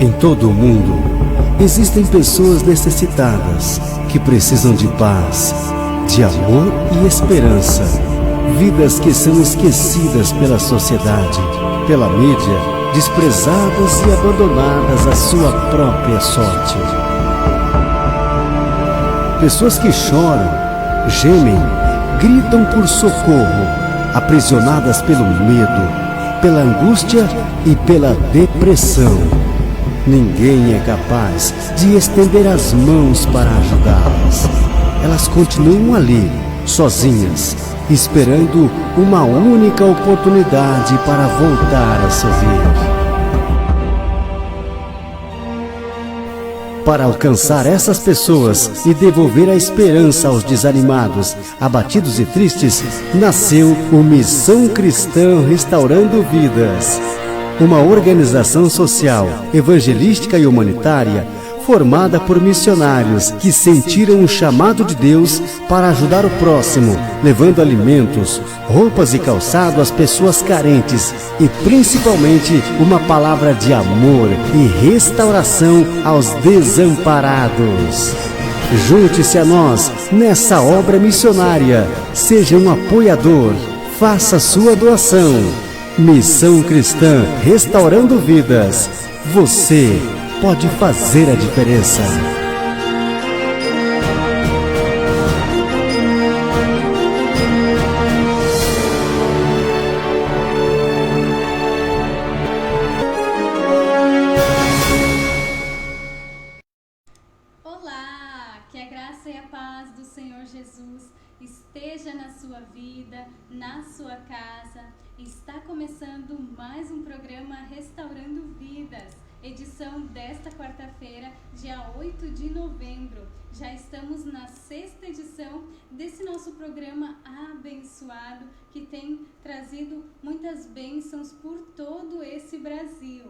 Em todo o mundo, existem pessoas necessitadas que precisam de paz, de amor e esperança. Vidas que são esquecidas pela sociedade, pela mídia, desprezadas e abandonadas à sua própria sorte. Pessoas que choram, gemem, gritam por socorro, aprisionadas pelo medo, pela angústia e pela depressão. Ninguém é capaz de estender as mãos para ajudá-las. Elas continuam ali, sozinhas, esperando uma única oportunidade para voltar a sorrir. Para alcançar essas pessoas e devolver a esperança aos desanimados, abatidos e tristes, nasceu o Missão Cristã Restaurando Vidas. Uma organização social, evangelística e humanitária formada por missionários que sentiram o chamado de Deus para ajudar o próximo, levando alimentos, roupas e calçado às pessoas carentes e principalmente uma palavra de amor e restauração aos desamparados. Junte-se a nós nessa obra missionária, seja um apoiador, faça sua doação. Missão Cristã Restaurando Vidas. Você pode fazer a diferença. Olá, que a graça e a paz do Senhor Jesus esteja na sua vida, na sua casa. Está começando mais um programa Restaurando Vidas. Edição desta quarta-feira, dia 8 de novembro. Já estamos na 6ª edição desse nosso programa abençoado que tem trazido muitas bênçãos por todo esse Brasil.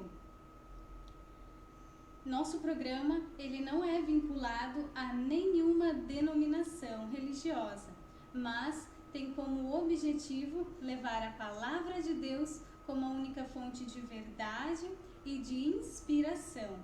Nosso programa, ele não é vinculado a nenhuma denominação religiosa, mas tem como objetivo levar a palavra de Deus como a única fonte de verdade e de inspiração.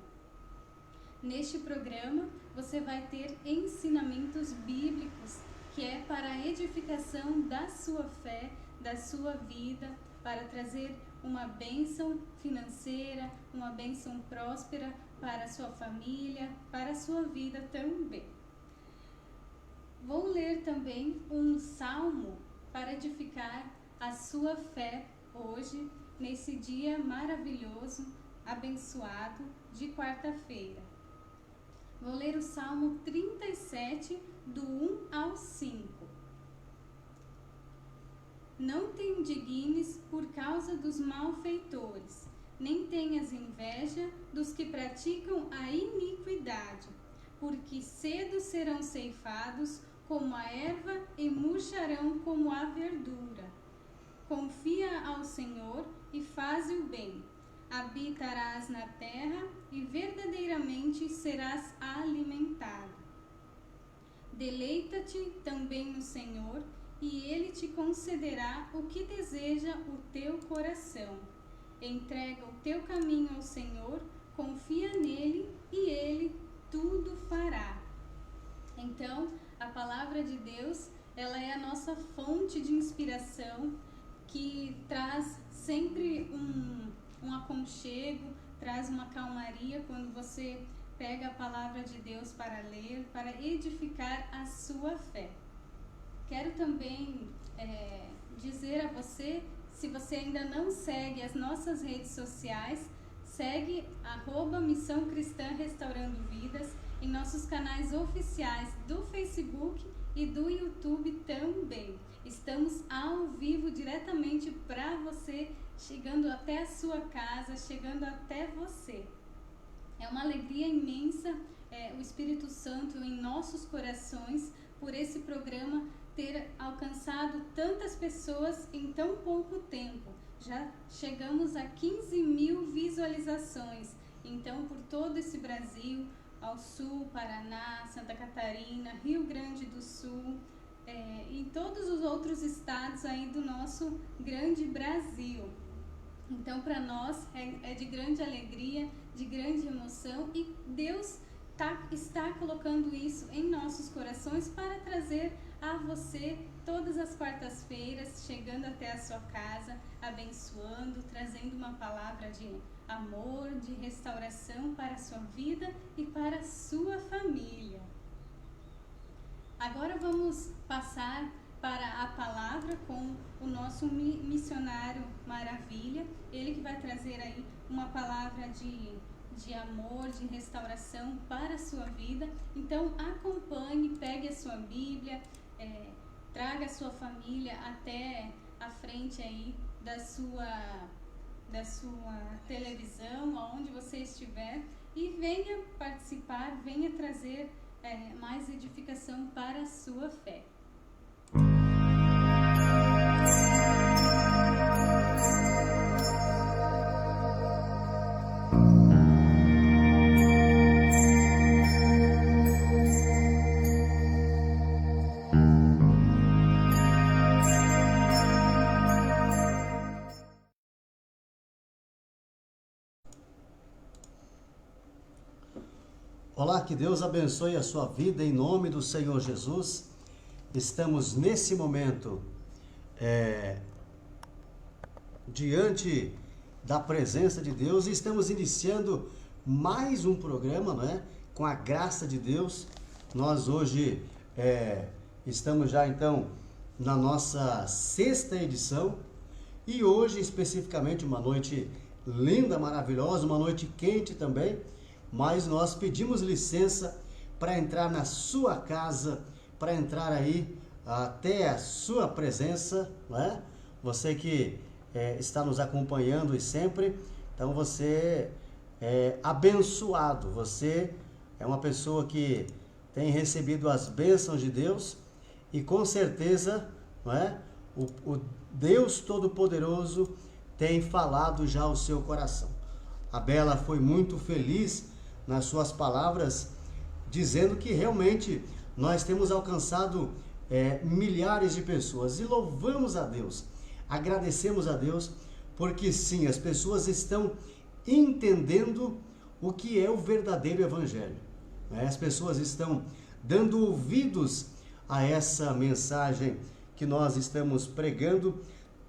Neste programa, você vai ter ensinamentos bíblicos, que é para a edificação da sua fé, da sua vida, para trazer uma bênção financeira, uma bênção próspera para a sua família, para a sua vida também. Vou ler também um salmo para edificar a sua fé hoje, nesse dia maravilhoso, abençoado de quarta-feira. Vou ler o Salmo 37, do 1 ao 5. Não te indignes por causa dos malfeitores, nem tenhas inveja dos que praticam a iniquidade, porque cedo serão ceifados como a erva e murcharão como a verdura. Confia ao Senhor e faze o bem. Habitarás na terra e verdadeiramente serás alimentado. Deleita-te também no Senhor e Ele te concederá o que deseja o teu coração. Entrega o teu caminho ao Senhor, confia nele e Ele tudo fará. Então, a palavra de Deus, ela é a nossa fonte de inspiração, que traz sempre um aconchego, traz uma calmaria quando você pega a palavra de Deus para ler, para edificar a sua fé. Quero também dizer a você, se você ainda não segue as nossas redes sociais, segue @Missão Cristã Restaurando Vidas em nossos canais oficiais do Facebook e do YouTube também. Estamos ao vivo diretamente para você, chegando até a sua casa, chegando até você. É uma alegria imensa o Espírito Santo em nossos corações por esse programa ter alcançado tantas pessoas em tão pouco tempo. Já chegamos a 15.000 visualizações, então por todo esse Brasil, ao sul, Paraná, Santa Catarina, Rio Grande do Sul, e todos os outros estados aí do nosso grande Brasil. Então, para nós é de grande alegria, de grande emoção, e Deus está colocando isso em nossos corações para trazer a você todas as quartas-feiras, chegando até a sua casa, abençoando, trazendo uma palavra de amor, de restauração para a sua vida e para a sua família. Agora vamos passar para a palavra com o nosso missionário Maravilha, ele que vai trazer aí uma palavra de amor, de restauração para a sua vida. Então acompanhe, pegue a sua Bíblia, traga a sua família até a frente aí da sua televisão, aonde você estiver, e venha participar, venha trazer mais edificação para a sua fé. Olá, que Deus abençoe a sua vida em nome do Senhor Jesus. Estamos nesse momento diante da presença de Deus e estamos iniciando mais um programa, não é? Com a graça de Deus. Nós hoje estamos já então na nossa 6ª edição e hoje especificamente uma noite linda, maravilhosa, uma noite quente também. Mas nós pedimos licença para entrar na sua casa, para entrar aí até a sua presença, né? Você que está nos acompanhando e sempre, então você é abençoado, você é uma pessoa que tem recebido as bênçãos de Deus e com certeza, não é? O Deus Todo-Poderoso tem falado já ao seu coração. A Bela foi muito feliz nas suas palavras, dizendo que realmente nós temos alcançado milhares de pessoas e louvamos a Deus, agradecemos a Deus, porque sim, as pessoas estão entendendo o que é o verdadeiro evangelho, né? As pessoas estão dando ouvidos a essa mensagem que nós estamos pregando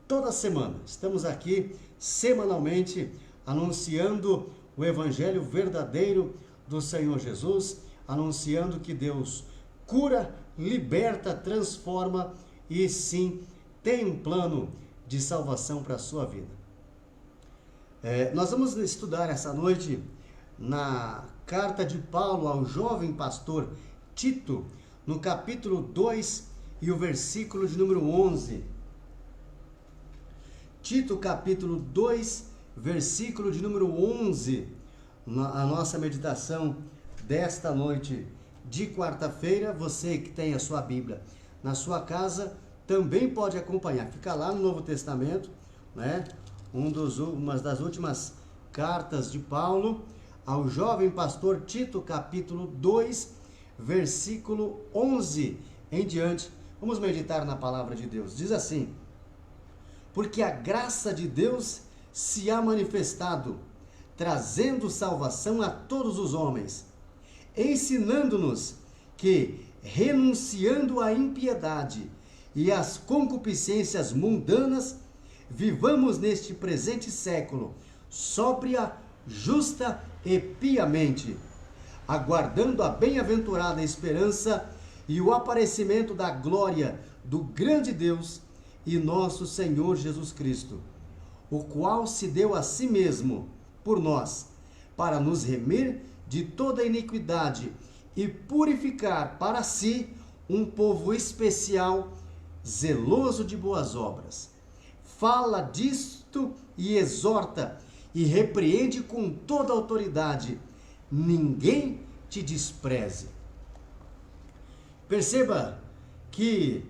toda semana. Estamos aqui semanalmente anunciando o evangelho verdadeiro do Senhor Jesus, anunciando que Deus cura, liberta, transforma e sim tem um plano de salvação para a sua vida. Nós vamos estudar essa noite na carta de Paulo ao jovem pastor Tito, no capítulo 2 e o versículo de número 11. Tito, capítulo 2, versículo de número 11, a nossa meditação desta noite de quarta-feira. Você que tem a sua Bíblia na sua casa também pode acompanhar. Fica lá no Novo Testamento, né? Uma das últimas cartas de Paulo ao jovem pastor Tito, capítulo 2, versículo 11 em diante. Vamos meditar na palavra de Deus. Diz assim: porque a graça de Deus se há manifestado, trazendo salvação a todos os homens, ensinando-nos que, renunciando à impiedade e às concupiscências mundanas, vivamos neste presente século, sóbria, justa e piamente, aguardando a bem-aventurada esperança e o aparecimento da glória do grande Deus e nosso Senhor Jesus Cristo, o qual se deu a si mesmo por nós, para nos remir de toda iniquidade e purificar para si um povo especial, zeloso de boas obras. Fala disto e exorta e repreende com toda autoridade. Ninguém te despreze. Perceba que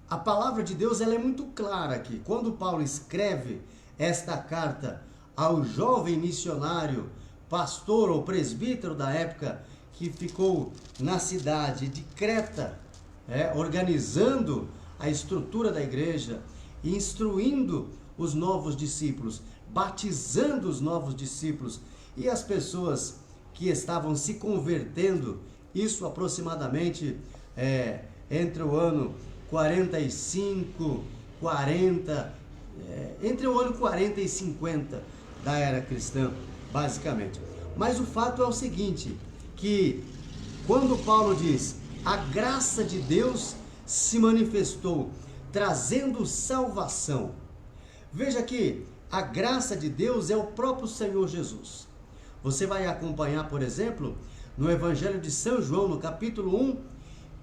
a palavra de Deus ela é muito clara aqui. Quando Paulo escreve esta carta ao jovem missionário, pastor ou presbítero da época que ficou na cidade de Creta, organizando a estrutura da igreja, instruindo os novos discípulos, batizando os novos discípulos e as pessoas que estavam se convertendo, isso aproximadamente entre o ano 45, 40, entre o ano 40 e 50 da era cristã, basicamente. Mas o fato é o seguinte, que quando Paulo diz, a graça de Deus se manifestou, trazendo salvação. Veja que a graça de Deus é o próprio Senhor Jesus. Você vai acompanhar, por exemplo, no Evangelho de São João, no capítulo 1,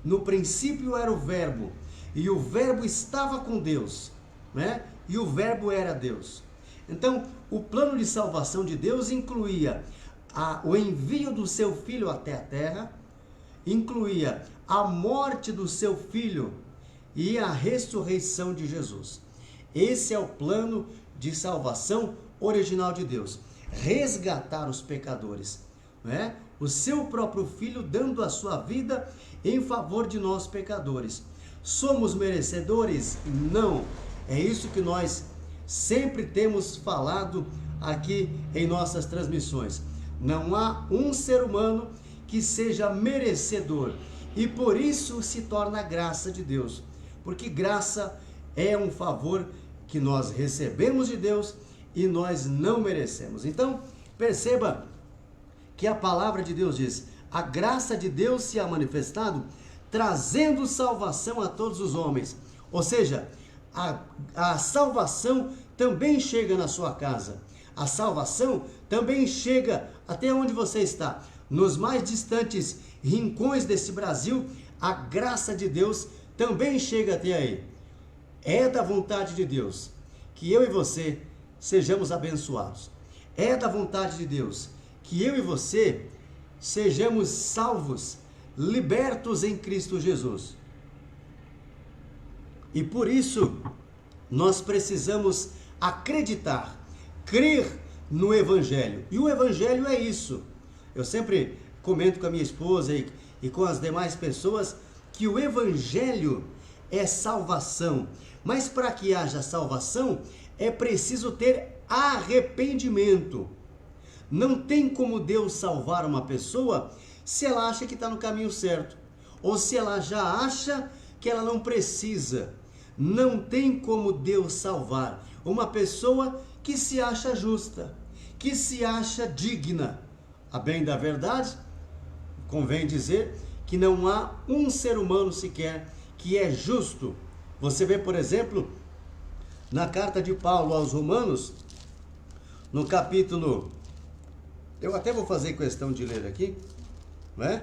no princípio era o Verbo, e o Verbo estava com Deus, né? E o Verbo era Deus. Então, o plano de salvação de Deus incluía o envio do seu Filho até a terra, incluía a morte do seu Filho e a ressurreição de Jesus. Esse é o plano de salvação original de Deus. Resgatar os pecadores, né? O seu próprio Filho dando a sua vida em favor de nós pecadores. Somos merecedores? Não. É isso que nós sempre temos falado aqui em nossas transmissões. Não há um ser humano que seja merecedor, e por isso se torna graça de Deus, porque graça é um favor que nós recebemos de Deus e nós não merecemos. Então, perceba que a palavra de Deus diz, a graça de Deus se ha manifestado, trazendo salvação a todos os homens. Ou seja, a salvação também chega na sua casa. A salvação também chega até onde você está. Nos mais distantes rincões desse Brasil, a graça de Deus também chega até aí. É da vontade de Deus que eu e você sejamos abençoados. É da vontade de Deus que eu e você sejamos salvos, libertos em Cristo Jesus. E por isso, nós precisamos acreditar, crer no Evangelho. E o Evangelho é isso. Eu sempre comento com a minha esposa e com as demais pessoas que o Evangelho é salvação. Mas para que haja salvação, é preciso ter arrependimento. Não tem como Deus salvar uma pessoa se ela acha que está no caminho certo, ou se ela já acha que ela não precisa. Não tem como Deus salvar uma pessoa que se acha justa, que se acha digna. A bem da verdade, convém dizer que não há um ser humano sequer que é justo. Você vê, por exemplo, na carta de Paulo aos Romanos, no capítulo, eu até vou fazer questão de ler aqui, né?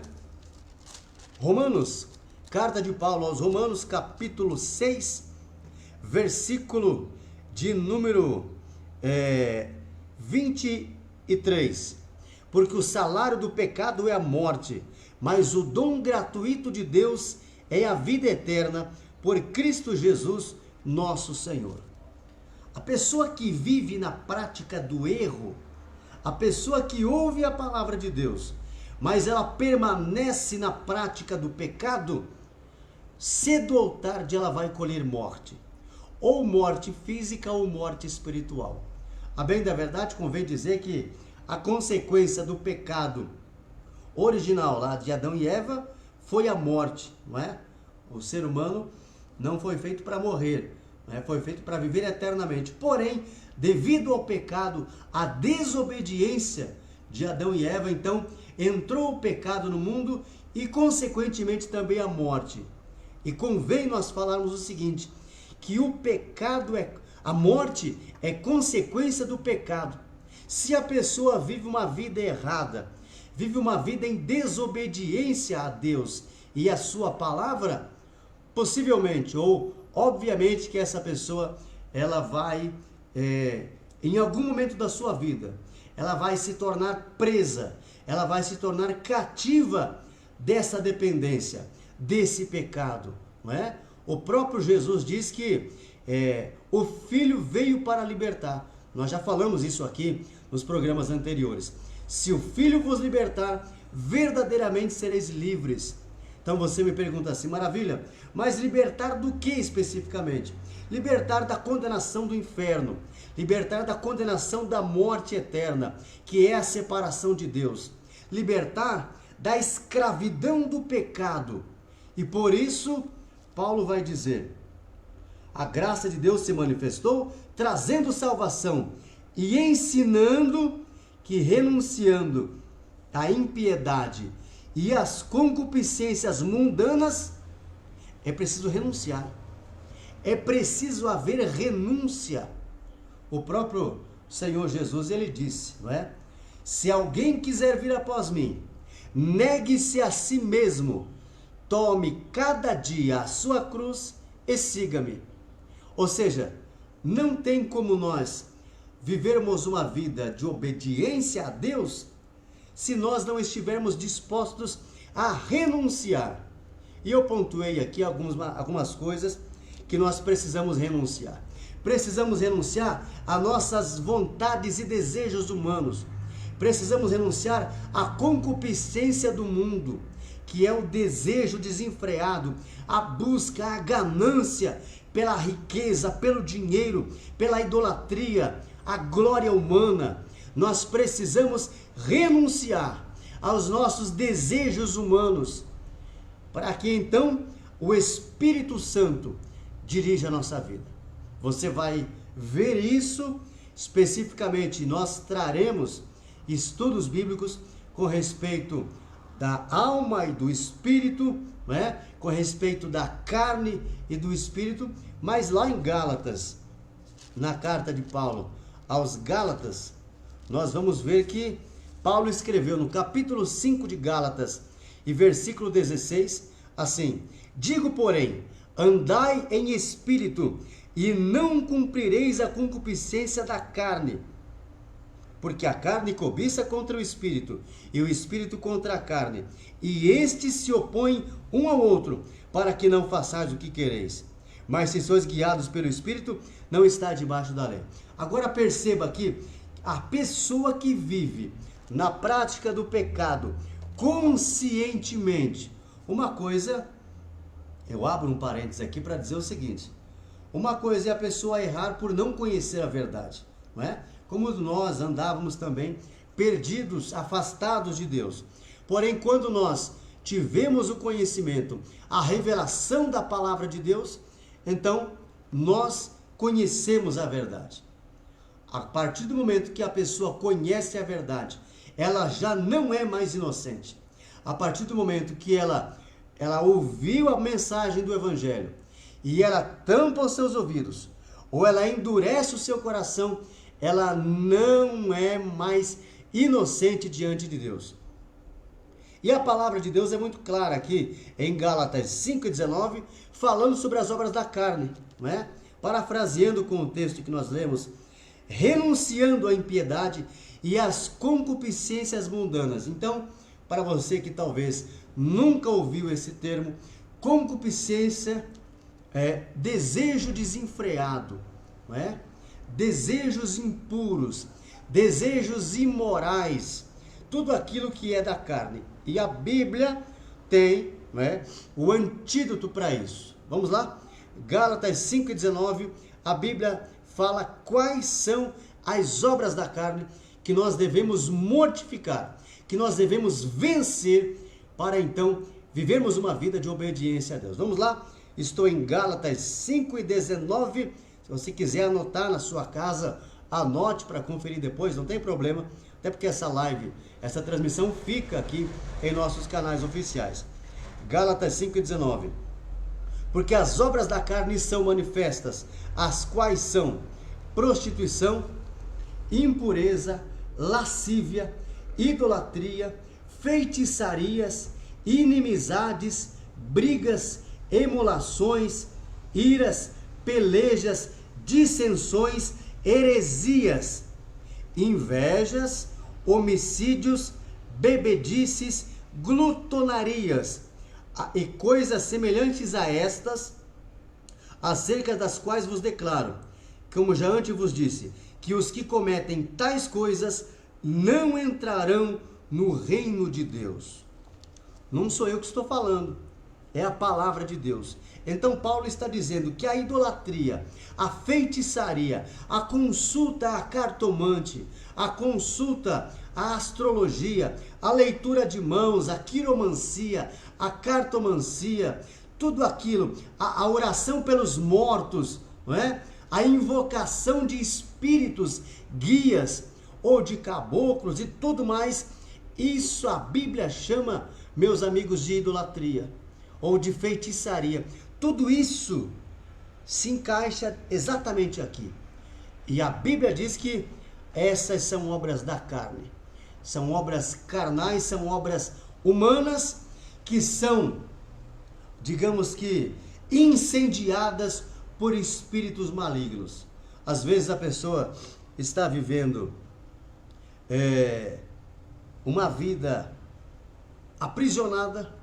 Romanos, carta de Paulo aos Romanos, capítulo 6, versículo de número 23. Porque o salário do pecado é a morte, mas o dom gratuito de Deus é a vida eterna por Cristo Jesus, nosso Senhor. A pessoa que vive na prática do erro, a pessoa que ouve a palavra de Deus, mas ela permanece na prática do pecado, cedo ou tarde ela vai colher morte, ou morte física ou morte espiritual. A bem da verdade, convém dizer que a consequência do pecado original lá de Adão e Eva foi a morte, não é? O ser humano não foi feito para morrer, não é? Foi feito para viver eternamente. Porém, devido ao pecado, à desobediência de Adão e Eva, então entrou o pecado no mundo e consequentemente também a morte. E convém nós falarmos o seguinte, que o pecado a morte é consequência do pecado. Se a pessoa vive uma vida errada, vive uma vida em desobediência a Deus e a sua palavra, possivelmente ou obviamente que essa pessoa ela vai, em algum momento da sua vida, ela vai se tornar presa, ela vai se tornar cativa dessa dependência, desse pecado, não é? O próprio Jesus diz que o Filho veio para libertar. Nós já falamos isso aqui nos programas anteriores. Se o Filho vos libertar, verdadeiramente sereis livres. Então você me pergunta assim, maravilha, mas libertar do que especificamente? Libertar da condenação do inferno, libertar da condenação da morte eterna, que é a separação de Deus, libertar da escravidão do pecado. E por isso, Paulo vai dizer, a graça de Deus se manifestou, trazendo salvação e ensinando que renunciando à impiedade e às concupiscências mundanas, é preciso renunciar. É preciso haver renúncia. O próprio Senhor Jesus, ele disse, não é? Se alguém quiser vir após mim, negue-se a si mesmo, tome cada dia a sua cruz e siga-me. Ou seja, não tem como nós vivermos uma vida de obediência a Deus se nós não estivermos dispostos a renunciar. E eu pontuei aqui algumas coisas que nós precisamos renunciar. Precisamos renunciar a nossas vontades e desejos humanos. Precisamos renunciar à concupiscência do mundo, que é o desejo desenfreado, a busca, a ganância pela riqueza, pelo dinheiro, pela idolatria, a glória humana. Nós precisamos renunciar aos nossos desejos humanos, para que então o Espírito Santo dirija a nossa vida. Você vai ver isso especificamente. Nós traremos estudos bíblicos com respeito da alma e do espírito, né? Com respeito da carne e do espírito, mas lá em Gálatas, na carta de Paulo aos Gálatas, nós vamos ver que Paulo escreveu no capítulo 5 de Gálatas e versículo 16, assim: digo, porém, andai em espírito e não cumprireis a concupiscência da carne, porque a carne cobiça contra o espírito e o espírito contra a carne, e estes se opõem um ao outro, para que não façais o que quereis. Mas se sois guiados pelo espírito, não está debaixo da lei. Agora perceba aqui, a pessoa que vive na prática do pecado conscientemente, uma coisa, eu abro um parênteses aqui para dizer o seguinte: uma coisa é a pessoa errar por não conhecer a verdade, não é? Como nós andávamos também perdidos, afastados de Deus. Porém, quando nós tivemos o conhecimento, a revelação da palavra de Deus, então nós conhecemos a verdade. A partir do momento que a pessoa conhece a verdade, ela já não é mais inocente. A partir do momento que ela ouviu a mensagem do Evangelho e ela tampa os seus ouvidos, ou ela endurece o seu coração, ela não é mais inocente diante de Deus. E a palavra de Deus é muito clara aqui em Gálatas 5,19, falando sobre as obras da carne, não é? Parafraseando com o texto que nós lemos, renunciando à impiedade e às concupiscências mundanas. Então, para você que talvez nunca ouviu esse termo, concupiscência é desejo desenfreado, não é? Desejos impuros, desejos imorais, tudo aquilo que é da carne. E a Bíblia tem, não é, o antídoto para isso. Vamos lá? Gálatas 5,19, a Bíblia fala quais são as obras da carne que nós devemos mortificar, que nós devemos vencer para então vivermos uma vida de obediência a Deus. Vamos lá? Estou em Gálatas 5,19. Se você quiser anotar na sua casa, anote para conferir depois, não tem problema, até porque essa live, essa transmissão fica aqui em nossos canais oficiais. Gálatas 5,19. Porque as obras da carne são manifestas, as quais são prostituição, impureza, lascívia, idolatria, feitiçarias, inimizades, brigas, emulações, iras, pelejas, dissensões, heresias, invejas, homicídios, bebedices, glutonarias e coisas semelhantes a estas, acerca das quais vos declaro, como já antes vos disse, que os que cometem tais coisas não entrarão no reino de Deus. Não sou eu que estou falando, é a palavra de Deus. Então Paulo está dizendo que a idolatria, a feitiçaria, a consulta a cartomante, a consulta à astrologia, a leitura de mãos, a quiromancia, a cartomancia, tudo aquilo, a oração pelos mortos, não é? A invocação de espíritos, guias ou de caboclos e tudo mais, isso a Bíblia chama, meus amigos, de idolatria ou de feitiçaria. Tudo isso se encaixa exatamente aqui. E a Bíblia diz que essas são obras da carne. São obras carnais, são obras humanas que são, digamos que, incendiadas por espíritos malignos. Às vezes a pessoa está vivendo uma vida aprisionada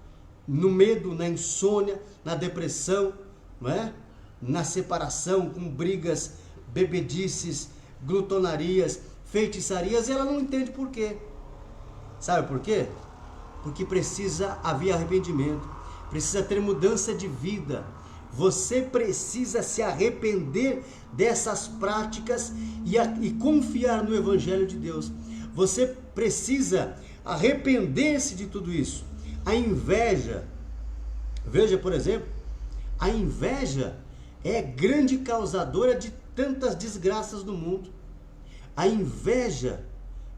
no medo, na insônia, na depressão, não é? Na separação, com brigas, bebedices, glutonarias, feitiçarias, e ela não entende por quê. Sabe por quê? Porque precisa haver arrependimento, precisa ter mudança de vida. Você precisa se arrepender dessas práticas e confiar no Evangelho de Deus. Você precisa arrepender-se de tudo isso. A inveja, veja, por exemplo, a inveja é grande causadora de tantas desgraças no mundo. A inveja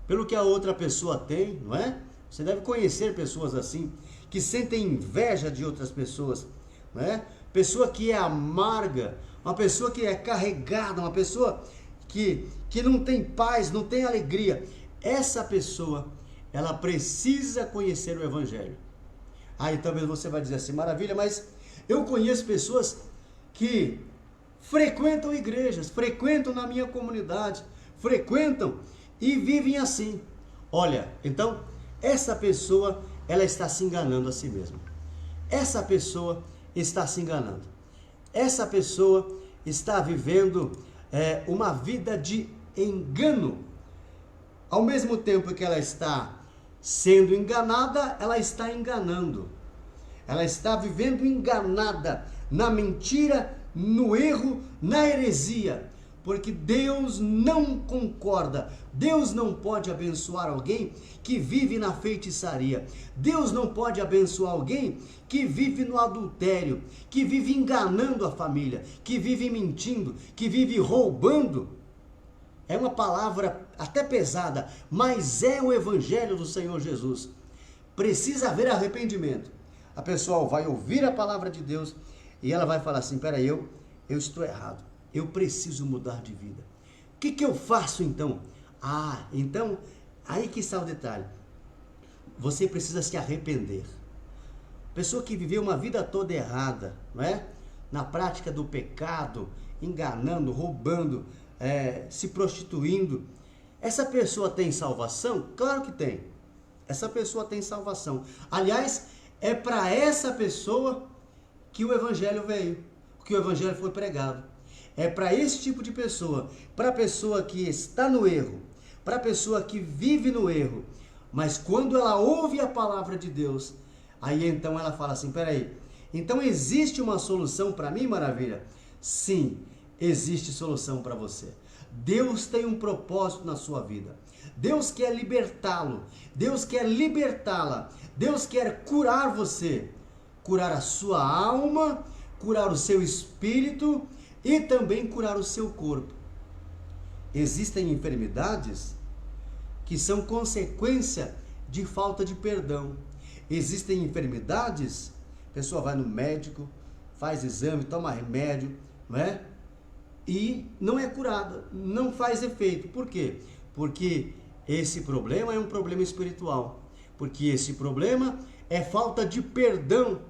pelo que a outra pessoa tem, não é? Você deve conhecer pessoas assim, que sentem inveja de outras pessoas, não é? Pessoa que é amarga, uma pessoa que é carregada, uma pessoa que não tem paz, não tem alegria. Essa pessoa, ela precisa conhecer o Evangelho. Aí talvez você vai dizer assim, maravilha, mas eu conheço pessoas que frequentam igrejas, frequentam na minha comunidade, frequentam e vivem assim. Olha, então, essa pessoa, ela está se enganando a si mesma. Essa pessoa está se enganando. Essa pessoa está vivendo uma vida de engano. Ao mesmo tempo que ela está sendo enganada, ela está enganando. Ela está vivendo enganada na mentira, no erro, na heresia. Porque Deus não concorda. Deus não pode abençoar alguém que vive na feitiçaria. Deus não pode abençoar alguém que vive no adultério, que vive enganando a família, que vive mentindo, que vive roubando. É uma palavra até pesada, mas é o Evangelho do Senhor Jesus. Precisa haver arrependimento. A pessoa vai ouvir a palavra de Deus e ela vai falar assim, peraí, eu estou errado, eu preciso mudar de vida. O que eu faço então? Então, aí que está o detalhe. Você precisa se arrepender. Pessoa que viveu uma vida toda errada, não é? Na prática do pecado, enganando, roubando, se prostituindo. Essa pessoa tem salvação? Claro que tem. Essa pessoa tem salvação. Aliás, é para essa pessoa que o Evangelho veio, que o Evangelho foi pregado. É para esse tipo de pessoa, para a pessoa que está no erro, para a pessoa que vive no erro, mas quando ela ouve a palavra de Deus, aí então ela fala assim, peraí, então existe uma solução para mim, maravilha? Sim, existe solução para você. Deus tem um propósito na sua vida. Deus quer libertá-lo. Deus quer libertá-la. Deus quer curar você. Curar a sua alma, curar o seu espírito e também curar o seu corpo. Existem enfermidades que são consequência de falta de perdão. Existem enfermidades, a pessoa vai no médico, faz exame, toma remédio, não é? E não é curada, não faz efeito. Por quê? Porque esse problema é um problema espiritual. Porque esse problema é falta de perdão.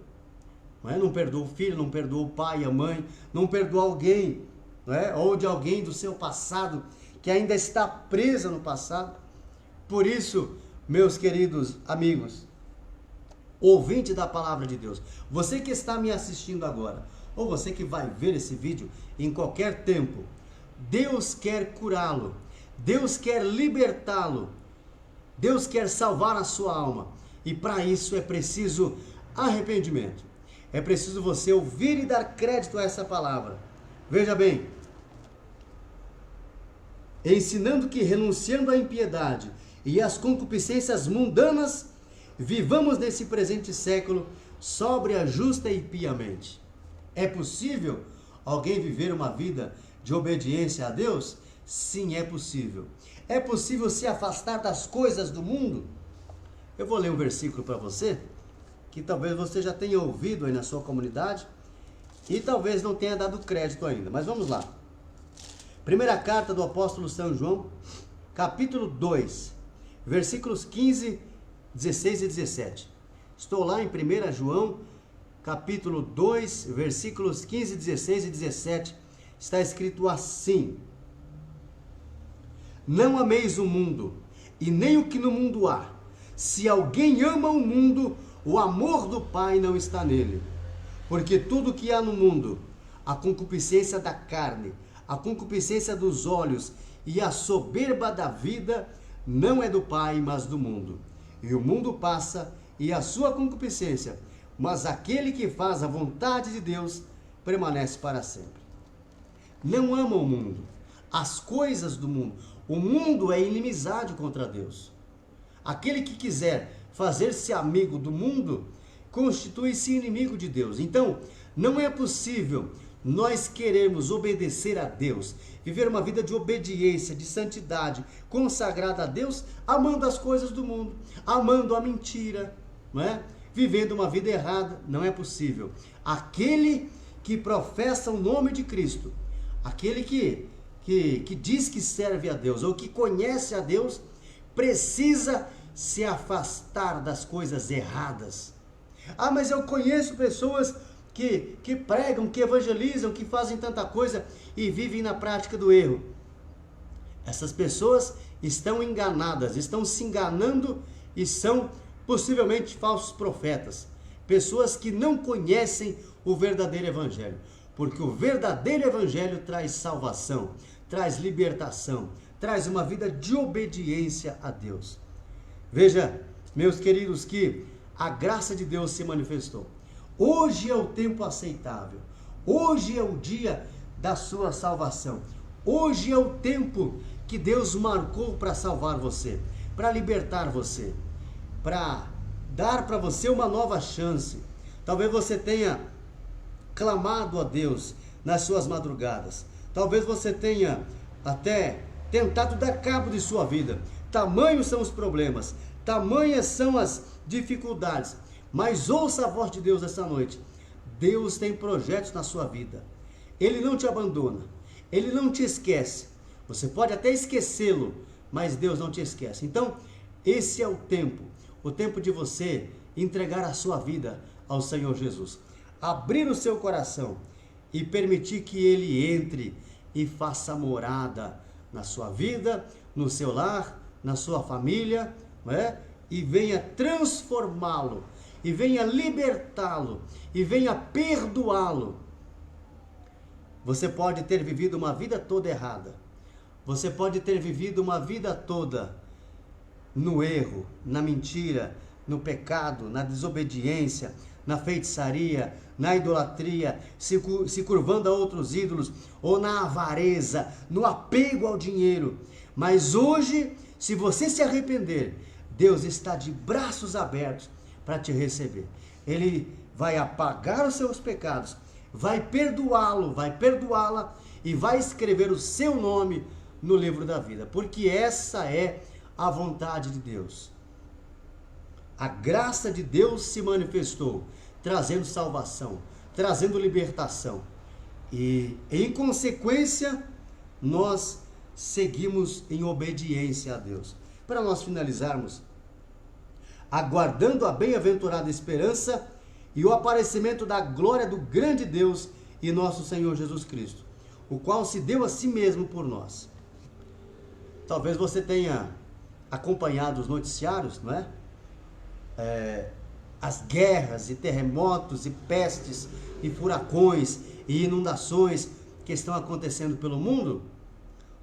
Não é? Não perdoa o filho, não perdoa o pai, a mãe, não perdoa alguém, não é? Ou de alguém do seu passado que ainda está presa no passado. Por isso, meus queridos amigos, ouvinte da palavra de Deus, você que está me assistindo agora, ou você que vai ver esse vídeo em qualquer tempo, Deus quer curá-lo, Deus quer libertá-lo, Deus quer salvar a sua alma, e para isso é preciso arrependimento. É preciso você ouvir e dar crédito a essa palavra. Veja bem, ensinando que renunciando à impiedade e às concupiscências mundanas, vivamos nesse presente século sóbria, justa e piamente. É possível alguém viver uma vida de obediência a Deus? Sim, é possível. É possível se afastar das coisas do mundo? Eu vou ler um versículo para você, que talvez você já tenha ouvido aí na sua comunidade, e talvez não tenha dado crédito ainda, mas vamos lá. Primeira carta do apóstolo São João, capítulo 2, versículos 15, 16 e 17. Estou lá em 1 João, capítulo 2, versículos 15, 16 e 17. Está escrito assim: Não ameis o mundo, e nem o que no mundo há. Se alguém ama o mundo, o amor do Pai não está nele. Porque tudo que há no mundo, a concupiscência da carne, a concupiscência dos olhos e a soberba da vida, não é do Pai, mas do mundo. E o mundo passa e a sua concupiscência, mas aquele que faz a vontade de Deus permanece para sempre. Não ama o mundo, as coisas do mundo. O mundo é inimizade contra Deus. Aquele que quiser fazer-se amigo do mundo, constitui-se inimigo de Deus. Então, não é possível nós queremos obedecer a Deus, viver uma vida de obediência, de santidade, consagrada a Deus, amando as coisas do mundo, amando a mentira, não é? Vivendo uma vida errada. Não é possível. Aquele que professa o nome de Cristo, aquele que diz que serve a Deus, ou que conhece a Deus, precisa se afastar das coisas erradas. Ah, mas eu conheço pessoas que pregam, que evangelizam, que fazem tanta coisa e vivem na prática do erro. Essas pessoas estão enganadas, estão se enganando e são possivelmente falsos profetas. Pessoas que não conhecem o verdadeiro evangelho. Porque o verdadeiro evangelho traz salvação, traz libertação, traz uma vida de obediência a Deus. Veja, meus queridos, que a graça de Deus se manifestou. Hoje é o tempo aceitável. Hoje é o dia da sua salvação. Hoje é o tempo que Deus marcou para salvar você, para libertar você, para dar para você uma nova chance. Talvez você tenha clamado a Deus nas suas madrugadas. Talvez você tenha até tentado dar cabo de sua vida. Tamanhos são os problemas, tamanhas são as dificuldades. Mas ouça a voz de Deus essa noite. Deus tem projetos na sua vida. Ele não te abandona. Ele não te esquece. Você pode até esquecê-lo, mas Deus não te esquece. Então, esse é o tempo de você entregar a sua vida ao Senhor Jesus. Abrir o seu coração e permitir que Ele entre e faça morada na sua vida, no seu lar, na sua família, não é? E venha transformá-lo, e venha libertá-lo, e venha perdoá-lo. Você pode ter vivido uma vida toda errada. Você pode ter vivido uma vida toda no erro, na mentira, no pecado, na desobediência, na feitiçaria, na idolatria, se curvando a outros ídolos, ou na avareza, no apego ao dinheiro. Mas hoje, se você se arrepender, Deus está de braços abertos para te receber. Ele vai apagar os seus pecados, vai perdoá-lo, vai perdoá-la e vai escrever o seu nome no livro da vida, porque essa é a vontade de Deus. A graça de Deus se manifestou, trazendo salvação, trazendo libertação. E, em consequência, nós seguimos em obediência a Deus. Para nós finalizarmos, aguardando a bem-aventurada esperança e o aparecimento da glória do grande Deus e nosso Senhor Jesus Cristo, o qual se deu a si mesmo por nós. Talvez você tenha acompanhado os noticiários, não é? As guerras e terremotos e pestes e furacões e inundações que estão acontecendo pelo mundo,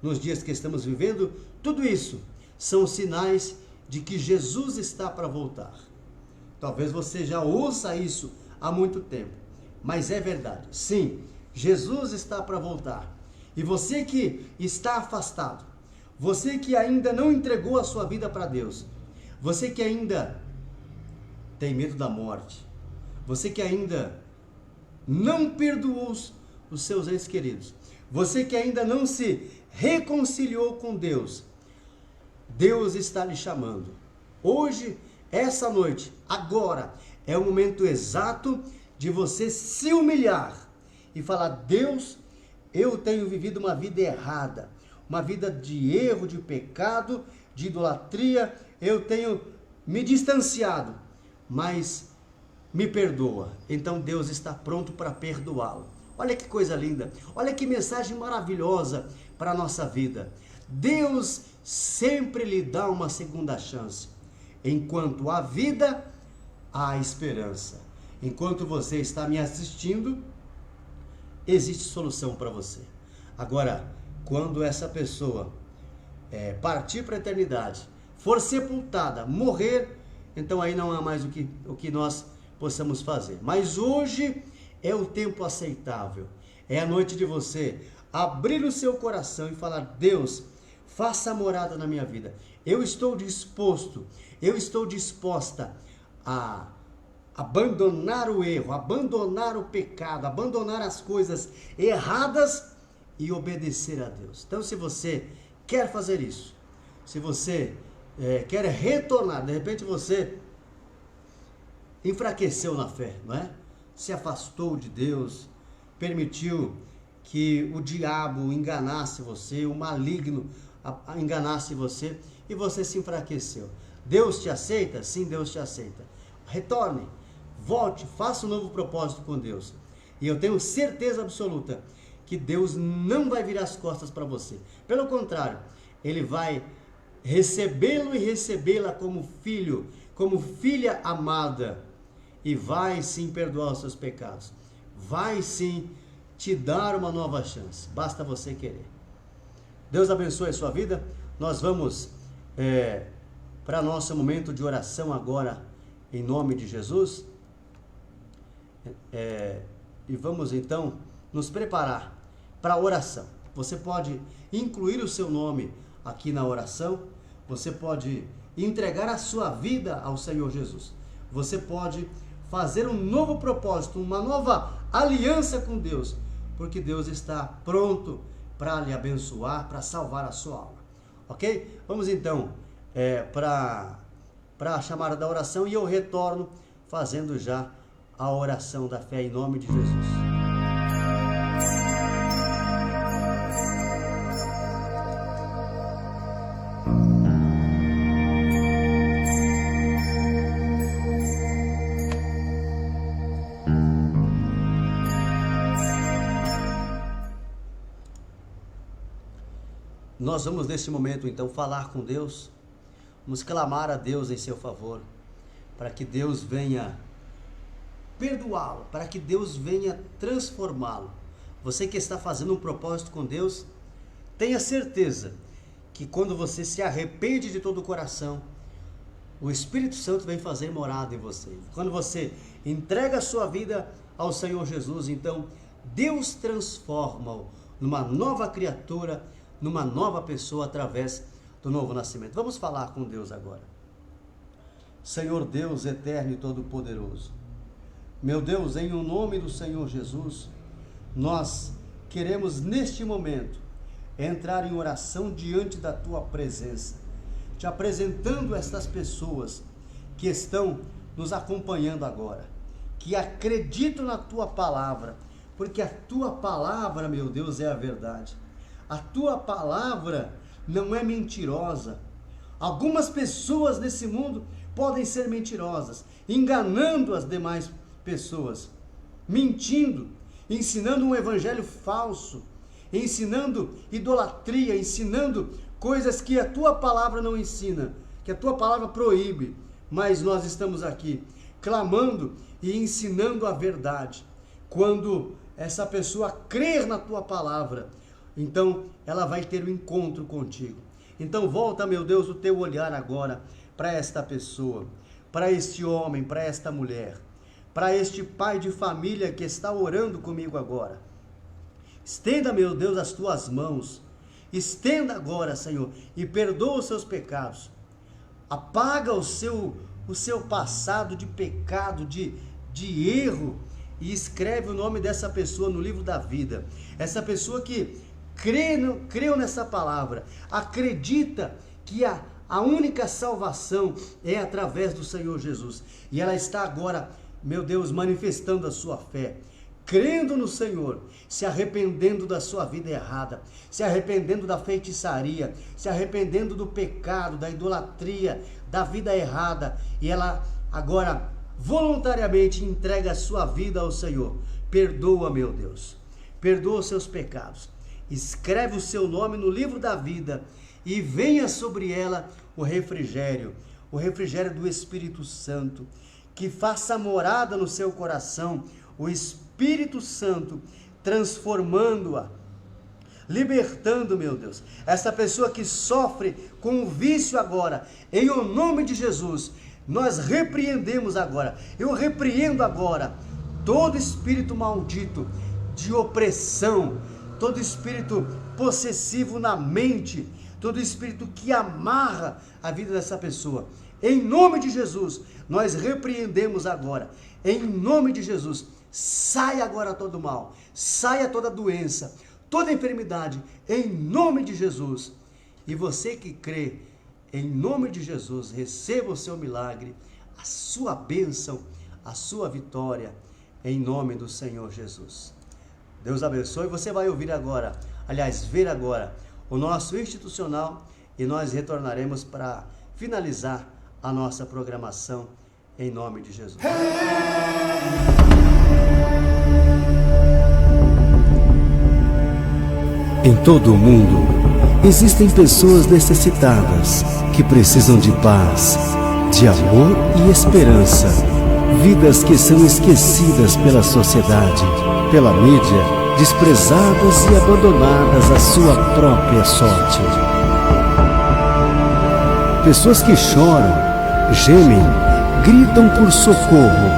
nos dias que estamos vivendo, tudo isso são sinais de que Jesus está para voltar. Talvez você já ouça isso há muito tempo. Mas é verdade, sim, Jesus está para voltar. E você que está afastado, você que ainda não entregou a sua vida para Deus, você que ainda tem medo da morte, você que ainda não perdoou os seus entes queridos, você que ainda não se reconciliou com Deus, Deus está lhe chamando. Hoje, essa noite, agora, é o momento exato de você se humilhar e falar: Deus, eu tenho vivido uma vida errada, uma vida de erro, de pecado, de idolatria, eu tenho me distanciado, mas me perdoa. Então Deus está pronto para perdoá-lo. Olha que coisa linda, olha que mensagem maravilhosa para a nossa vida. Deus sempre lhe dá uma segunda chance. Enquanto há vida, há esperança. Enquanto você está me assistindo, existe solução para você. Agora, quando essa pessoa partir para a eternidade, for sepultada, morrer, então aí não há mais o que nós possamos fazer. Mas hoje é o tempo aceitável. É a noite de você abrir o seu coração e falar: Deus, faça morada na minha vida. Eu estou disposto, eu estou disposta a abandonar o erro, abandonar o pecado, abandonar as coisas erradas e obedecer a Deus. Então, se você quer fazer isso, se você quer retornar, de repente você enfraqueceu na fé, não é? Se afastou de Deus, permitiu que o diabo enganasse você, o maligno enganasse você e você se enfraqueceu. Deus te aceita? Sim, Deus te aceita. Retorne, volte, faça um novo propósito com Deus. E eu tenho certeza absoluta que Deus não vai virar as costas para você. Pelo contrário, Ele vai recebê-lo e recebê-la como filho, como filha amada. E vai sim perdoar os seus pecados. Vai sim te dar uma nova chance. Basta você querer. Deus abençoe a sua vida. Nós vamos para nosso momento de oração agora, em nome de Jesus. E vamos então nos preparar para a oração. Você pode incluir o seu nome aqui na oração. Você pode entregar a sua vida ao Senhor Jesus. Você pode fazer um novo propósito, uma nova aliança com Deus, porque Deus está pronto para lhe abençoar, para salvar a sua alma. Ok? Vamos então para a chamada da oração e eu retorno fazendo já a oração da fé em nome de Jesus. Nós vamos nesse momento então falar com Deus, vamos clamar a Deus em seu favor, para que Deus venha perdoá-lo, para que Deus venha transformá-lo. Você que está fazendo um propósito com Deus, tenha certeza que quando você se arrepende de todo o coração, o Espírito Santo vem fazer morada em você. Quando você entrega a sua vida ao Senhor Jesus, então Deus transforma-o numa nova criatura, numa nova pessoa através do novo nascimento. Vamos falar com Deus agora. Senhor Deus eterno e todo-poderoso, meu Deus, em o nome do Senhor Jesus, nós queremos neste momento entrar em oração diante da tua presença, te apresentando estas pessoas que estão nos acompanhando agora, que acreditam na tua palavra, porque a tua palavra, meu Deus, é a verdade. A tua palavra não é mentirosa. Algumas pessoas nesse mundo podem ser mentirosas, enganando as demais pessoas, mentindo, ensinando um evangelho falso, ensinando idolatria, ensinando coisas que a tua palavra não ensina, que a tua palavra proíbe. Mas nós estamos aqui clamando e ensinando a verdade. Quando essa pessoa crer na tua palavra, então ela vai ter um encontro contigo. Então volta, meu Deus, o teu olhar agora para esta pessoa, para este homem, para esta mulher, para este pai de família que está orando comigo agora. Estenda, meu Deus, as tuas mãos. Estenda agora, Senhor, e perdoa os seus pecados. Apaga o seu passado de pecado, de erro, e escreve o nome dessa pessoa no livro da vida. Essa pessoa que creu nessa palavra, acredita que a única salvação é através do Senhor Jesus. E ela está agora, meu Deus, manifestando a sua fé, crendo no Senhor, se arrependendo da sua vida errada, se arrependendo da feitiçaria, se arrependendo do pecado, da idolatria, da vida errada. E ela agora voluntariamente entrega a sua vida ao Senhor. Perdoa, meu Deus, perdoa os seus pecados. Escreve o seu nome no livro da vida e venha sobre ela o refrigério do Espírito Santo, que faça morada no seu coração, o Espírito Santo transformando-a, libertando, meu Deus, essa pessoa que sofre com o vício agora, em o nome de Jesus. Nós repreendemos agora, eu repreendo agora todo espírito maldito de opressão, todo espírito possessivo na mente, todo espírito que amarra a vida dessa pessoa. Em nome de Jesus, nós repreendemos agora. Em nome de Jesus, saia agora todo mal, saia toda doença, toda enfermidade, em nome de Jesus. E você que crê, em nome de Jesus, receba o seu milagre, a sua bênção, a sua vitória, em nome do Senhor Jesus. Deus abençoe. Você vai ouvir agora, aliás, ver agora, o nosso institucional, e nós retornaremos para finalizar a nossa programação, em nome de Jesus. Em todo o mundo, existem pessoas necessitadas que precisam de paz, de amor e esperança. Vidas que são esquecidas pela sociedade, pela mídia, desprezadas e abandonadas à sua própria sorte. Pessoas que choram, gemem, gritam por socorro,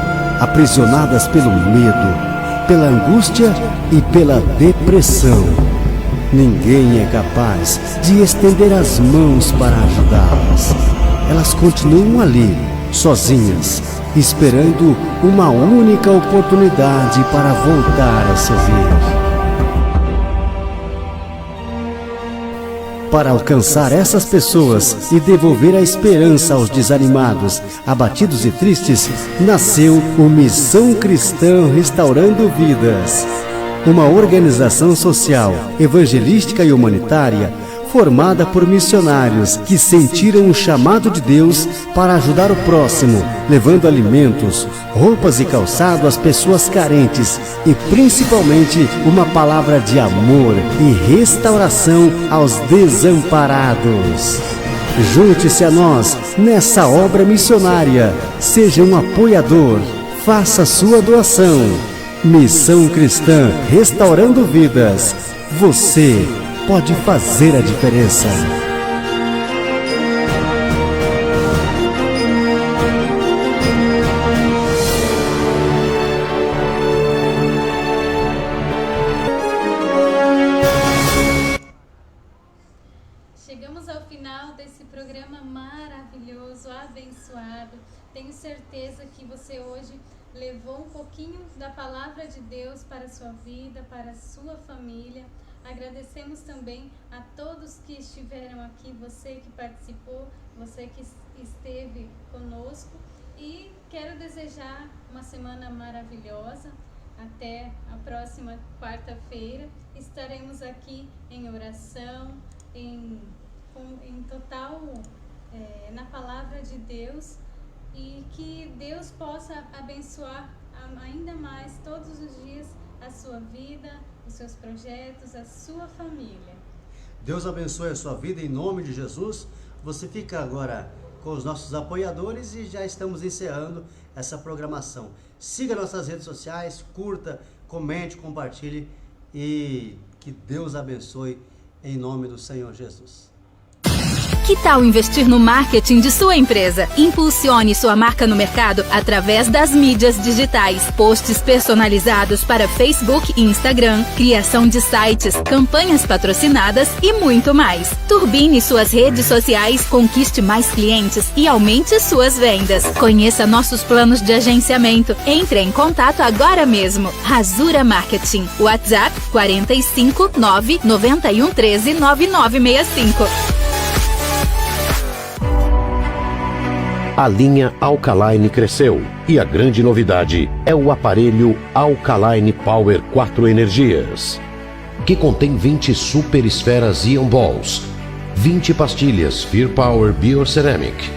aprisionadas pelo medo, pela angústia e pela depressão. Ninguém é capaz de estender as mãos para ajudá-las. Elas continuam ali, sozinhas, esperando uma única oportunidade para voltar a sorrir. Para alcançar essas pessoas e devolver a esperança aos desanimados, abatidos e tristes, nasceu o Missão Cristã Restaurando Vidas. Uma organização social, evangelística e humanitária formada por missionários que sentiram o chamado de Deus para ajudar o próximo, levando alimentos, roupas e calçado às pessoas carentes e principalmente uma palavra de amor e restauração aos desamparados. Junte-se a nós nessa obra missionária, seja um apoiador, faça sua doação. Missão Cristã Restaurando Vidas. Você pode fazer a diferença. Chegamos ao final desse programa maravilhoso, abençoado. Tenho certeza que você hoje levou um pouquinho da palavra de Deus para a sua vida, para a sua família. Agradecemos também a todos que estiveram aqui, você que participou, você que esteve conosco, e quero desejar uma semana maravilhosa. Até a próxima quarta-feira estaremos aqui em oração, em total na palavra de Deus, e que Deus possa abençoar ainda mais todos os dias a sua vida, os seus projetos, a sua família. Deus abençoe a sua vida em nome de Jesus. Você fica agora com os nossos apoiadores e já estamos encerrando essa programação. Siga nossas redes sociais, curta, comente, compartilhe e que Deus abençoe em nome do Senhor Jesus. Que tal investir no marketing de sua empresa? Impulsione sua marca no mercado através das mídias digitais, posts personalizados para Facebook e Instagram, criação de sites, campanhas patrocinadas e muito mais. Turbine suas redes sociais, conquiste mais clientes e aumente suas vendas. Conheça nossos planos de agenciamento. Entre em contato agora mesmo. Rasura Marketing. WhatsApp 45 9 91 13 9965. A linha Alkaline cresceu e a grande novidade é o aparelho Alkaline Power 4 Energias, que contém 20 super esferas Ion Balls, 20 pastilhas Fear Power Bioceramic,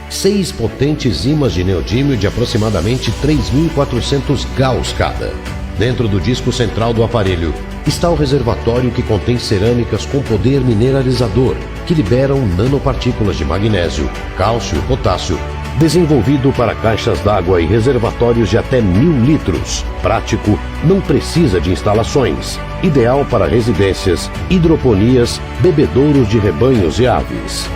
6 potentes ímãs de neodímio de aproximadamente 3.400 Gauss cada. Dentro do disco central do aparelho está o reservatório que contém cerâmicas com poder mineralizador, que liberam nanopartículas de magnésio, cálcio e potássio, desenvolvido para caixas d'água e reservatórios de até 1.000 litros. Prático, não precisa de instalações. Ideal para residências, hidroponias, bebedouros de rebanhos e aves.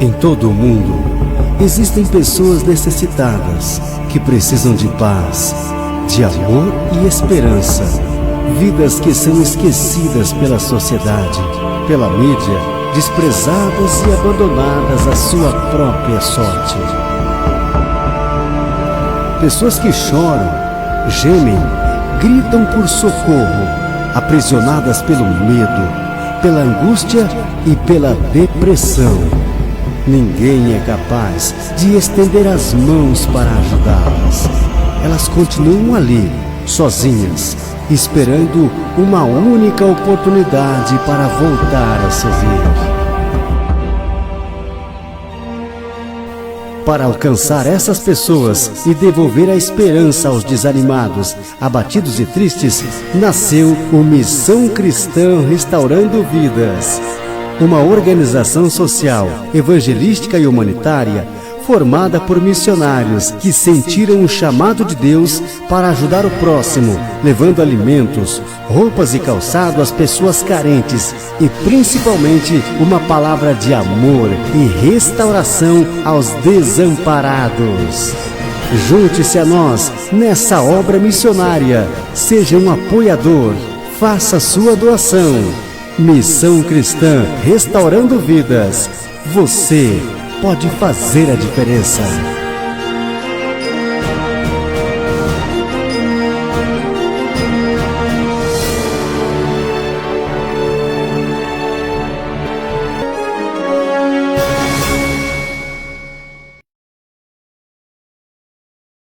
Em todo o mundo, existem pessoas necessitadas que precisam de paz, de amor e esperança. Vidas que são esquecidas pela sociedade, pela mídia, desprezadas e abandonadas à sua própria sorte. Pessoas que choram, gemem, gritam por socorro, aprisionadas pelo medo, pela angústia e pela depressão. Ninguém é capaz de estender as mãos para ajudá-las. Elas continuam ali, sozinhas, esperando uma única oportunidade para voltar a sorrir. Para alcançar essas pessoas e devolver a esperança aos desanimados, abatidos e tristes, nasceu o Missão Cristã Restaurando Vidas. Uma organização social, evangelística e humanitária formada por missionários que sentiram o chamado de Deus para ajudar o próximo, levando alimentos, roupas e calçado às pessoas carentes e principalmente uma palavra de amor e restauração aos desamparados. Junte-se a nós nessa obra missionária, seja um apoiador, faça sua doação. Missão Cristã Restaurando Vidas. Você pode fazer a diferença.